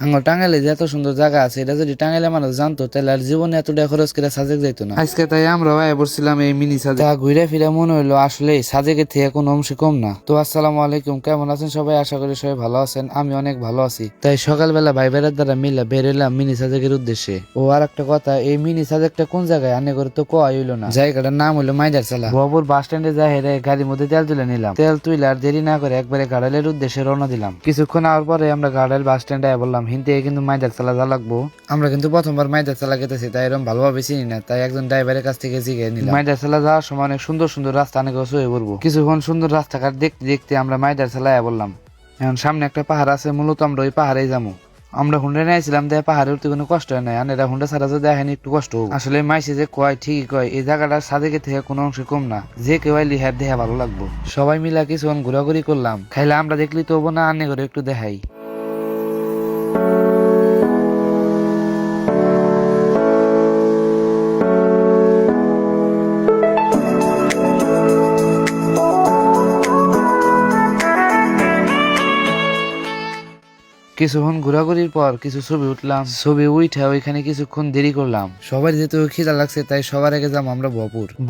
আমার টাঙ্গাইলে যে এত সুন্দর জায়গা আছে, এটা যদি টাঙ্গাইলে মানুষ জানতো তাহলে আর জীবনে এতটা খরচ করে সাজেক যাইতো না। আজকে তাই আমরা আয়া পড়ছিলাম এই মিনি সাজেক, ঘুরে ফিরে মনে হইলো আসলে সাজেকের থেকে কোনো অংশে কম না। তো আসসালামু আলাইকুম, কেমন আছেন সবাই? আশা করি সবাই ভালো আছেন, আমি অনেক ভালো আছি। তাই সকালবেলা ভাই বেড়ার দ্বারা মিলে বেরোলাম মিনি সাজেকের উদ্দেশ্যে। ও আর একটা কথা, এই মিনি সাজেকটা কোন জায়গায় আনে করে তো কোয়া হইলো না। জায়গাটার নাম হইলো মাইদার চালা। বাবুর বাস স্ট্যান্ডে যাই হেরে গাড়ির মধ্যে তেল তুলে নিলাম। তেল তুইলে আর দেরি না করে একবারে গাড়ালের উদ্দেশ্যে রওনা দিলাম। কিছুক্ষণ আওয়ার পরে আমরা গাড়াল বাস স্ট্যান্ডে বললাম হিন্দি কিন্তু মাইদার চালা যা লাগবো। আমরা কিন্তু প্রথমবার মাইদার চালা গেতেছি, তাই এরকম ভালোভাবে চিনি না, তাই একজন ড্রাইভারের কাছ থেকে জিজ্ঞেস নিলাম। মাইদার চালা যাওয়ার সময় অনেক সুন্দর সুন্দর রাস্তা অনেক হয়ে পড়বো। কিছুক্ষণ সুন্দর রাস্তাঘাট দেখতে দেখতে আমরা মাইদার চালা বললাম। এখন সামনে একটা পাহাড় আছে, মূলত আমরা ওই পাহাড়েই যাবো। আমরা হুন্ডা নিয়েছিলাম, দেখে পাহাড়ে উঠতে কোনো কষ্ট হয় না, এরা হুন্ডা ছাড়া যদি দেখেন একটু কষ্ট হোক। আসলে মাইসে যে কয় ঠিকই কয়, এই জায়গাটা সাদেকে থেকে কোনো অংশ কম না, যে কেউ লিহার দেখে ভালো লাগবো। সবাই মিলা কিছুক্ষণ ঘোরাঘুরি করলাম। খাইলে আমরা দেখলি তো হবো না, আনে করে একটু দেখাই। কিছুক্ষণ ঘোরাঘুরির পর কিছু ছবি উঠলাম, ছবি উঠে ওইখানে কিছুক্ষণ দেরি করলাম। সবার যেহেতু খিদা লাগছে তাই সবার আগে যাবো আমরা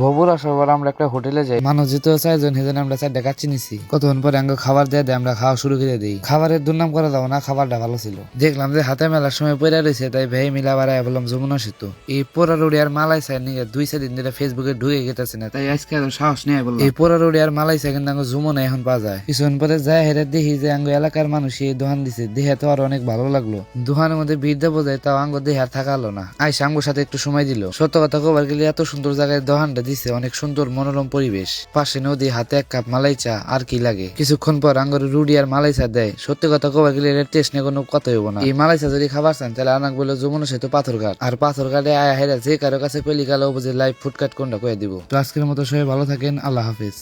ভপুর আসার পর আমরা একটা হোটেলে যাই। মানুষ যেহেতু 4 জন, সেজন্য আমরা 4টা কাচ্চি নিছি। কতক্ষণ পরে আঙ্গ খাবার দিয়ে দেয়, আমরা খাওয়া শুরু করে দিই। খাবারের দুর্নাম করা যাবো না, খাবারটা ভালো ছিল। দেখলাম যে হাতে মেলার সময় পড়ে রয়েছে, তাই ভাই মিলা বাড়াই বললাম যমুনা সেতু। এই পোড়ারুড়ি আর মালাইসা নিয়ে 2-4 দিন ধরে ফেসবুকে ঢুকে গেতেছে না, তাই আজকে আর সাহস নিয়ে বললাম এই পোড়ারুড়ি আর মালাইসা কিন্তু আঙ্গ যমুনা এখন পাওয়া যায়। কিছুক্ষণ পরে যায় হেরে দেখি যে আঙ্গ এলাকার মানুষ এই দোকান দিছে, দেখে তো আর অনেক ভালো লাগলো। দোকানের মধ্যে ভিড় দেবো যায়, তাও আঙ্গ দেহে আর থাকা হলো না। আইসা আঙ্গুর সাথে একটু সময় দিল। সত্য কথা কবার গেলে এত সুন্দর জায়গায় দোকানটা দিছে, অনেক সুন্দর মনোরম পরিবেশ, পাশে নদী, হাতে 1 কাপ মালাই চা, আর কি লাগে। কিছুক্ষণ পর আঙ্গুর রুটি আর মালাই চা দেয়। সত্যি কথা কবার গেলে এর টেস্ট নিয়ে কোনো কথাই হবো না। এই মালাই চা যদি খাবার চান তাহলে আনাক বলে যমুনা সেতু পাথরঘাট, আর পাথরঘাটে আয়া হেরা যে কারো কাছে পেলি কালো বুঝে লাইভ ফুডকাট কোনটা কয়ে দিব। তো আজকের মতো সবাই ভালো থাকেন, আল্লাহ হাফিজ।